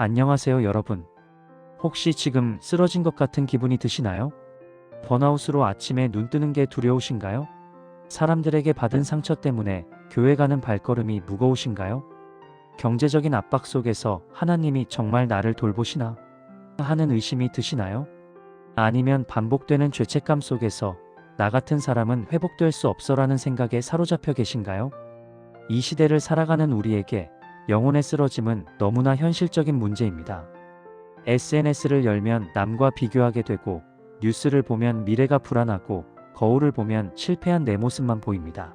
안녕하세요, 여러분. 혹시 지금 쓰러진 것 같은 기분이 드시나요? 번아웃으로 아침에 눈 뜨는 게 두려우신가요? 사람들에게 받은 상처 때문에 교회 가는 발걸음이 무거우신가요? 경제적인 압박 속에서 하나님이 정말 나를 돌보시나 하는 의심이 드시나요? 아니면 반복되는 죄책감 속에서 나 같은 사람은 회복될 수 없어라는 생각에 사로잡혀 계신가요? 이 시대를 살아가는 우리에게 영혼의 쓰러짐은 너무나 현실적인 문제입니다. SNS를 열면 남과 비교하게 되고, 뉴스를 보면 미래가 불안하고, 거울을 보면 실패한 내 모습만 보입니다.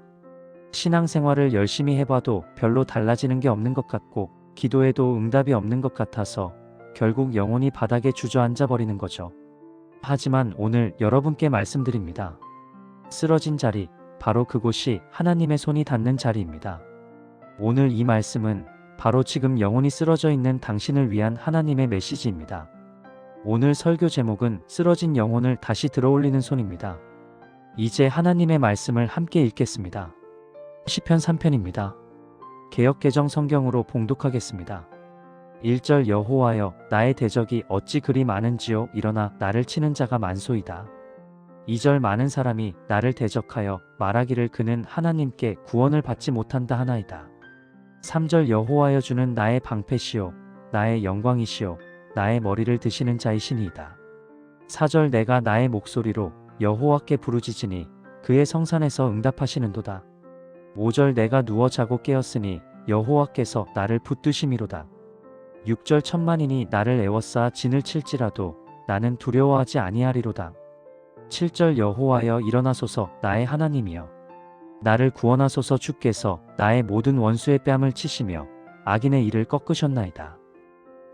신앙생활을 열심히 해봐도 별로 달라지는 게 없는 것 같고, 기도해도 응답이 없는 것 같아서 결국 영혼이 바닥에 주저앉아 버리는 거죠. 하지만 오늘 여러분께 말씀드립니다. 쓰러진 자리, 바로 그곳이 하나님의 손이 닿는 자리입니다. 오늘 이 말씀은 바로 지금 영혼이 쓰러져 있는 당신을 위한 하나님의 메시지입니다. 오늘 설교 제목은 쓰러진 영혼을 다시 들어올리는 손입니다. 이제 하나님의 말씀을 함께 읽겠습니다. 시편 3편입니다. 개역개정 성경으로 봉독하겠습니다. 1절 여호와여 나의 대적이 어찌 그리 많은지요 일어나 나를 치는 자가 많소이다. 2절 많은 사람이 나를 대적하여 말하기를 그는 하나님께 구원을 받지 못한다 하나이다. 3절 여호와여 주는 나의 방패시요 나의 영광이시요 나의 머리를 드시는 자이시니이다. 4절 내가 나의 목소리로 여호와께 부르짖으니 그의 성산에서 응답하시는도다. 5절 내가 누워 자고 깨었으니 여호와께서 나를 붙드심이로다. 6절 천만인이 나를 애워싸 진을 칠지라도 나는 두려워하지 아니하리로다. 7절 여호와여 일어나소서 나의 하나님이여 나를 구원하소서 주께서 나의 모든 원수의 뺨을 치시며 악인의 이를 꺾으셨나이다.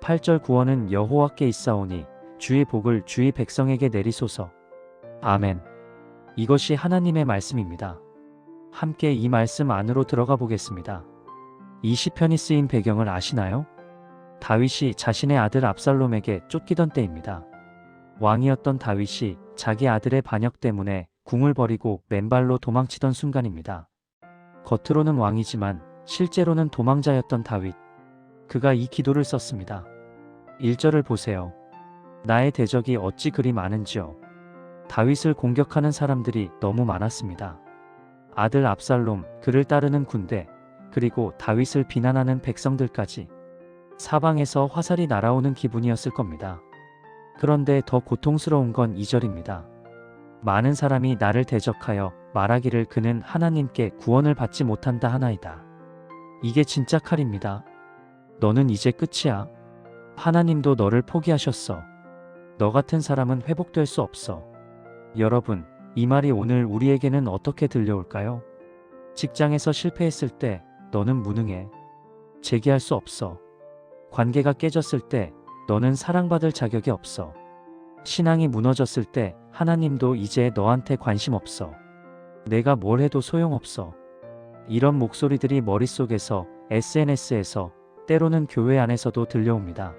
8절 구원은 여호와께 있사오니 주의 복을 주의 백성에게 내리소서. 아멘. 이것이 하나님의 말씀입니다. 함께 이 말씀 안으로 들어가 보겠습니다. 이 시편이 쓰인 배경을 아시나요? 다윗이 자신의 아들 압살롬에게 쫓기던 때입니다. 왕이었던 다윗이 자기 아들의 반역 때문에 궁을 버리고 맨발로 도망치던 순간입니다. 겉으로는 왕이지만 실제로는 도망자였던 다윗. 그가 이 기도를 썼습니다. 1절을 보세요. 나의 대적이 어찌 그리 많은지요. 다윗을 공격하는 사람들이 너무 많았습니다. 아들 압살롬, 그를 따르는 군대, 그리고 다윗을 비난하는 백성들까지. 사방에서 화살이 날아오는 기분이었을 겁니다. 그런데 더 고통스러운 건 2절입니다. 많은 사람이 나를 대적하여 말하기를 그는 하나님께 구원을 받지 못한다 하나이다. 이게 진짜 칼입니다. 너는 이제 끝이야. 하나님도 너를 포기하셨어. 너 같은 사람은 회복될 수 없어. 여러분, 이 말이 오늘 우리에게는 어떻게 들려올까요? 직장에서 실패했을 때 너는 무능해. 재기할 수 없어. 관계가 깨졌을 때 너는 사랑받을 자격이 없어. 신앙이 무너졌을 때 하나님도 이제 너한테 관심 없어. 내가 뭘 해도 소용없어. 이런 목소리들이 머릿속에서, SNS에서, 때로는 교회 안에서도 들려옵니다.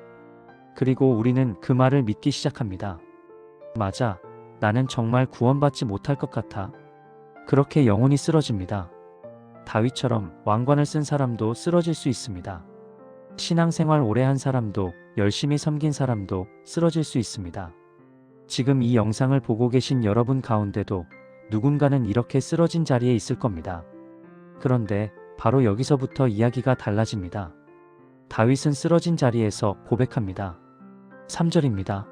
그리고 우리는 그 말을 믿기 시작합니다. 맞아. 나는 정말 구원받지 못할 것 같아. 그렇게 영혼이 쓰러집니다. 다윗처럼 왕관을 쓴 사람도 쓰러질 수 있습니다. 신앙생활 오래 한 사람도, 열심히 섬긴 사람도 쓰러질 수 있습니다. 지금 이 영상을 보고 계신 여러분 가운데도 누군가는 이렇게 쓰러진 자리에 있을 겁니다. 그런데 바로 여기서부터 이야기가 달라집니다. 다윗은 쓰러진 자리에서 고백합니다. 3절입니다.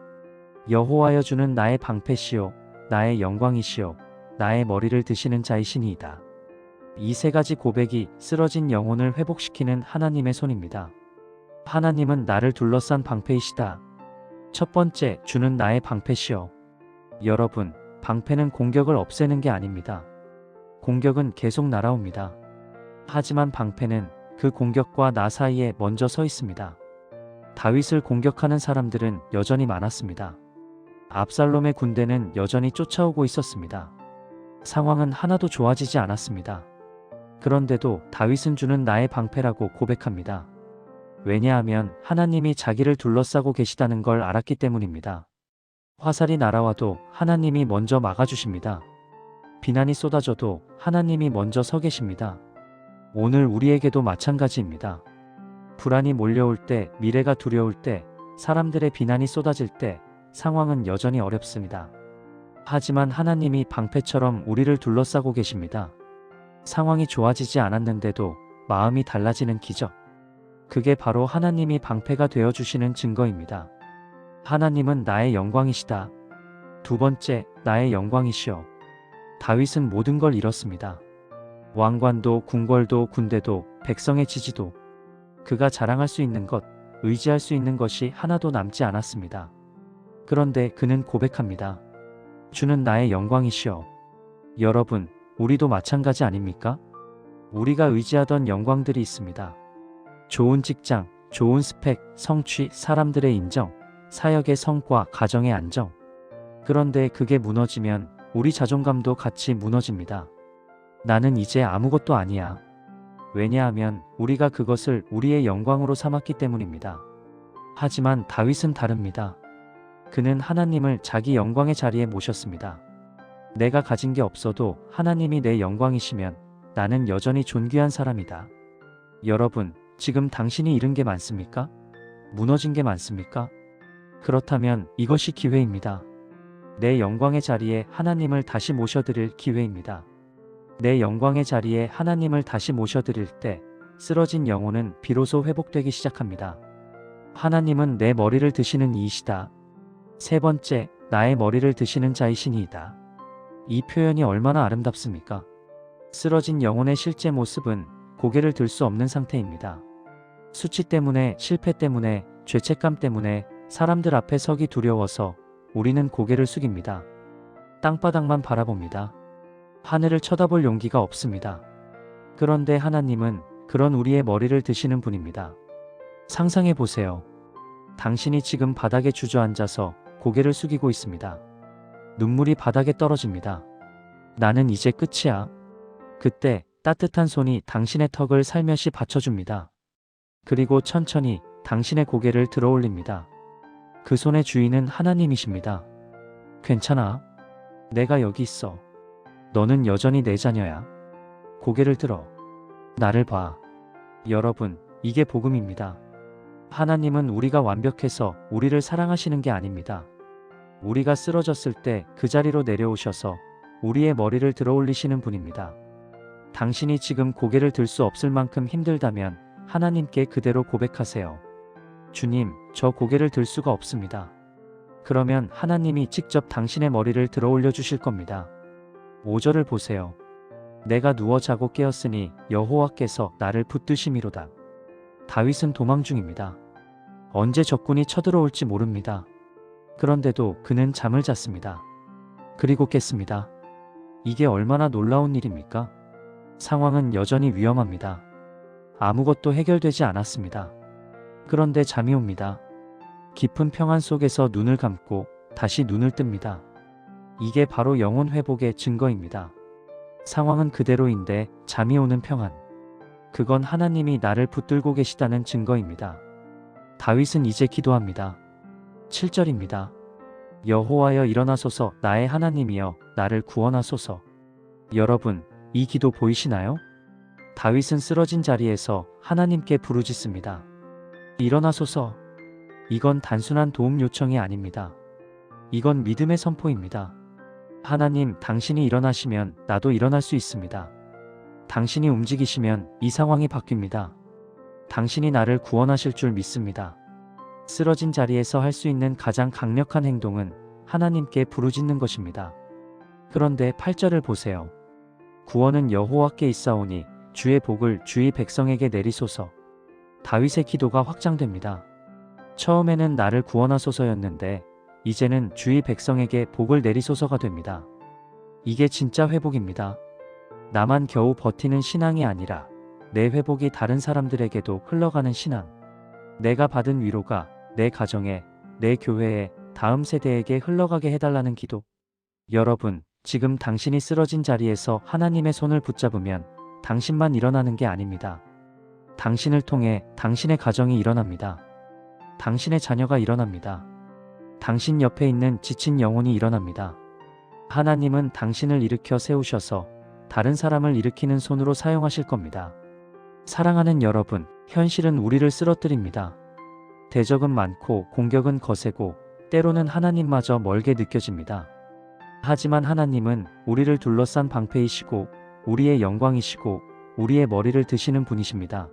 여호와여 주는 나의 방패시요 나의 영광이시요 나의 머리를 드시는 자이시니이다. 이 세 가지 고백이 쓰러진 영혼을 회복시키는 하나님의 손입니다. 하나님은 나를 둘러싼 방패이시다. 첫 번째, 주는 나의 방패시여. 여러분, 방패는 공격을 없애는 게 아닙니다. 공격은 계속 날아옵니다. 하지만 방패는 그 공격과 나 사이에 먼저 서 있습니다. 다윗을 공격하는 사람들은 여전히 많았습니다. 압살롬의 군대는 여전히 쫓아오고 있었습니다. 상황은 하나도 좋아지지 않았습니다. 그런데도 다윗은 주는 나의 방패라고 고백합니다. 왜냐하면 하나님이 자기를 둘러싸고 계시다는 걸 알았기 때문입니다. 화살이 날아와도 하나님이 먼저 막아주십니다. 비난이 쏟아져도 하나님이 먼저 서 계십니다. 오늘 우리에게도 마찬가지입니다. 불안이 몰려올 때, 미래가 두려울 때, 사람들의 비난이 쏟아질 때 상황은 여전히 어렵습니다. 하지만 하나님이 방패처럼 우리를 둘러싸고 계십니다. 상황이 좋아지지 않았는데도 마음이 달라지는 기적. 그게 바로 하나님이 방패가 되어 주시는 증거입니다. 하나님은 나의 영광이시다. 두 번째, 나의 영광이시여. 다윗은 모든 걸 잃었습니다. 왕관도, 궁궐도, 군대도, 백성의 지지도. 그가 자랑할 수 있는 것, 의지할 수 있는 것이 하나도 남지 않았습니다. 그런데 그는 고백합니다. 주는 나의 영광이시여. 여러분, 우리도 마찬가지 아닙니까? 우리가 의지하던 영광들이 있습니다. 좋은 직장, 좋은 스펙, 성취, 사람들의 인정, 사역의 성과, 가정의 안정. 그런데 그게 무너지면 우리 자존감도 같이 무너집니다. 나는 이제 아무것도 아니야. 왜냐하면 우리가 그것을 우리의 영광으로 삼았기 때문입니다. 하지만 다윗은 다릅니다. 그는 하나님을 자기 영광의 자리에 모셨습니다. 내가 가진 게 없어도 하나님이 내 영광이시면 나는 여전히 존귀한 사람이다. 여러분, 지금 당신이 잃은 게 많습니까? 무너진 게 많습니까? 그렇다면 이것이 기회입니다. 내 영광의 자리에 하나님을 다시 모셔드릴 기회입니다. 내 영광의 자리에 하나님을 다시 모셔드릴 때 쓰러진 영혼은 비로소 회복되기 시작합니다. 하나님은 내 머리를 드시는 이이시다. 세 번째, 나의 머리를 드시는 자이시니이다. 이 표현이 얼마나 아름답습니까? 쓰러진 영혼의 실제 모습은 고개를 들 수 없는 상태입니다. 수치 때문에, 실패 때문에, 죄책감 때문에 사람들 앞에 서기 두려워서 우리는 고개를 숙입니다. 땅바닥만 바라봅니다. 하늘을 쳐다볼 용기가 없습니다. 그런데 하나님은 그런 우리의 머리를 드시는 분입니다. 상상해 보세요. 당신이 지금 바닥에 주저앉아서 고개를 숙이고 있습니다. 눈물이 바닥에 떨어집니다. 나는 이제 끝이야. 그때 따뜻한 손이 당신의 턱을 살며시 받쳐줍니다. 그리고 천천히 당신의 고개를 들어 올립니다. 그 손의 주인은 하나님이십니다. 괜찮아. 내가 여기 있어. 너는 여전히 내 자녀야. 고개를 들어. 나를 봐. 여러분, 이게 복음입니다. 하나님은 우리가 완벽해서 우리를 사랑하시는 게 아닙니다. 우리가 쓰러졌을 때 그 자리로 내려오셔서 우리의 머리를 들어 올리시는 분입니다. 당신이 지금 고개를 들 수 없을 만큼 힘들다면 하나님께 그대로 고백하세요. 주님, 저 고개를 들 수가 없습니다. 그러면 하나님이 직접 당신의 머리를 들어 올려 주실 겁니다. 5절을 보세요. 내가 누워 자고 깨었으니 여호와께서 나를 붙드심이로다. 다윗은 도망 중입니다. 언제 적군이 쳐들어올지 모릅니다. 그런데도 그는 잠을 잤습니다. 그리고 깼습니다. 이게 얼마나 놀라운 일입니까? 상황은 여전히 위험합니다. 아무것도 해결되지 않았습니다. 그런데 잠이 옵니다. 깊은 평안 속에서 눈을 감고 다시 눈을 뜹니다. 이게 바로 영혼 회복의 증거입니다. 상황은 그대로인데 잠이 오는 평안. 그건 하나님이 나를 붙들고 계시다는 증거입니다. 다윗은 이제 기도합니다. 7절입니다. 여호와여 일어나소서, 나의 하나님이여 나를 구원하소서. 여러분, 이 기도 보이시나요? 다윗은 쓰러진 자리에서 하나님께 부르짖습니다. 일어나소서. 이건 단순한 도움 요청이 아닙니다. 이건 믿음의 선포입니다. 하나님, 당신이 일어나시면 나도 일어날 수 있습니다. 당신이 움직이시면 이 상황이 바뀝니다. 당신이 나를 구원하실 줄 믿습니다. 쓰러진 자리에서 할 수 있는 가장 강력한 행동은 하나님께 부르짖는 것입니다. 그런데 8절을 보세요. 구원은 여호와께 있사오니 주의 복을 주의 백성에게 내리소서. 다윗의 기도가 확장됩니다. 처음에는 나를 구원하소서였는데 이제는 주의 백성에게 복을 내리소서가 됩니다. 이게 진짜 회복입니다. 나만 겨우 버티는 신앙이 아니라 내 회복이 다른 사람들에게도 흘러가는 신앙. 내가 받은 위로가 내 가정에, 내 교회에, 다음 세대에게 흘러가게 해달라는 기도. 여러분, 지금 당신이 쓰러진 자리에서 하나님의 손을 붙잡으면 당신만 일어나는 게 아닙니다. 당신을 통해 당신의 가정이 일어납니다. 당신의 자녀가 일어납니다. 당신 옆에 있는 지친 영혼이 일어납니다. 하나님은 당신을 일으켜 세우셔서 다른 사람을 일으키는 손으로 사용하실 겁니다. 사랑하는 여러분, 현실은 우리를 쓰러뜨립니다. 대적은 많고 공격은 거세고 때로는 하나님마저 멀게 느껴집니다. 하지만 하나님은 우리를 둘러싼 방패이시고 우리의 영광이시고 우리의 머리를 드시는 분이십니다.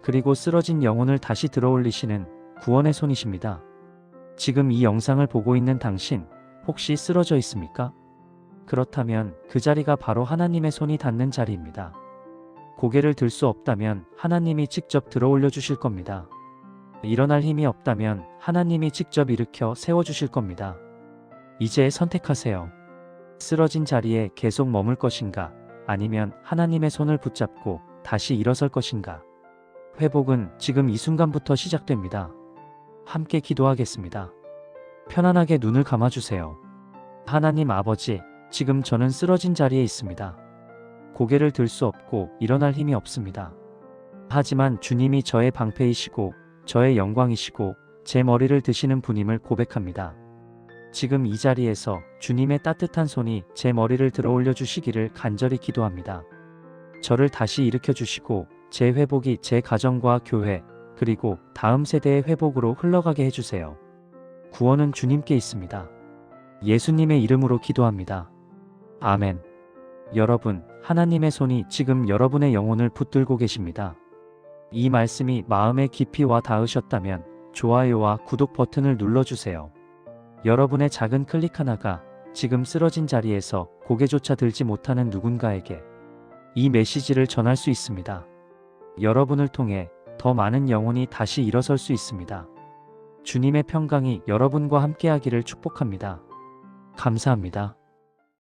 그리고 쓰러진 영혼을 다시 들어올리시는 구원의 손이십니다. 지금 이 영상을 보고 있는 당신, 혹시 쓰러져 있습니까? 그렇다면 그 자리가 바로 하나님의 손이 닿는 자리입니다. 고개를 들 수 없다면 하나님이 직접 들어올려 주실 겁니다. 일어날 힘이 없다면 하나님이 직접 일으켜 세워주실 겁니다. 이제 선택하세요. 쓰러진 자리에 계속 머물 것인가, 아니면 하나님의 손을 붙잡고 다시 일어설 것인가. 회복은 지금 이 순간부터 시작됩니다. 함께 기도하겠습니다. 편안하게 눈을 감아주세요. 하나님 아버지, 지금 저는 쓰러진 자리에 있습니다. 고개를 들 수 없고 일어날 힘이 없습니다. 하지만 주님이 저의 방패이시고 저의 영광이시고 제 머리를 드시는 분임을 고백합니다. 지금 이 자리에서 주님의 따뜻한 손이 제 머리를 들어올려 주시기를 간절히 기도합니다. 저를 다시 일으켜 주시고 제 회복이 제 가정과 교회, 그리고 다음 세대의 회복으로 흘러가게 해주세요. 구원은 주님께 있습니다. 예수님의 이름으로 기도합니다. 아멘. 여러분, 하나님의 손이 지금 여러분의 영혼을 붙들고 계십니다. 이 말씀이 마음에 깊이 와 닿으셨다면 좋아요와 구독 버튼을 눌러주세요. 여러분의 작은 클릭 하나가 지금 쓰러진 자리에서 고개조차 들지 못하는 누군가에게 이 메시지를 전할 수 있습니다. 여러분을 통해 더 많은 영혼이 다시 일어설 수 있습니다. 주님의 평강이 여러분과 함께하기를 축복합니다. 감사합니다.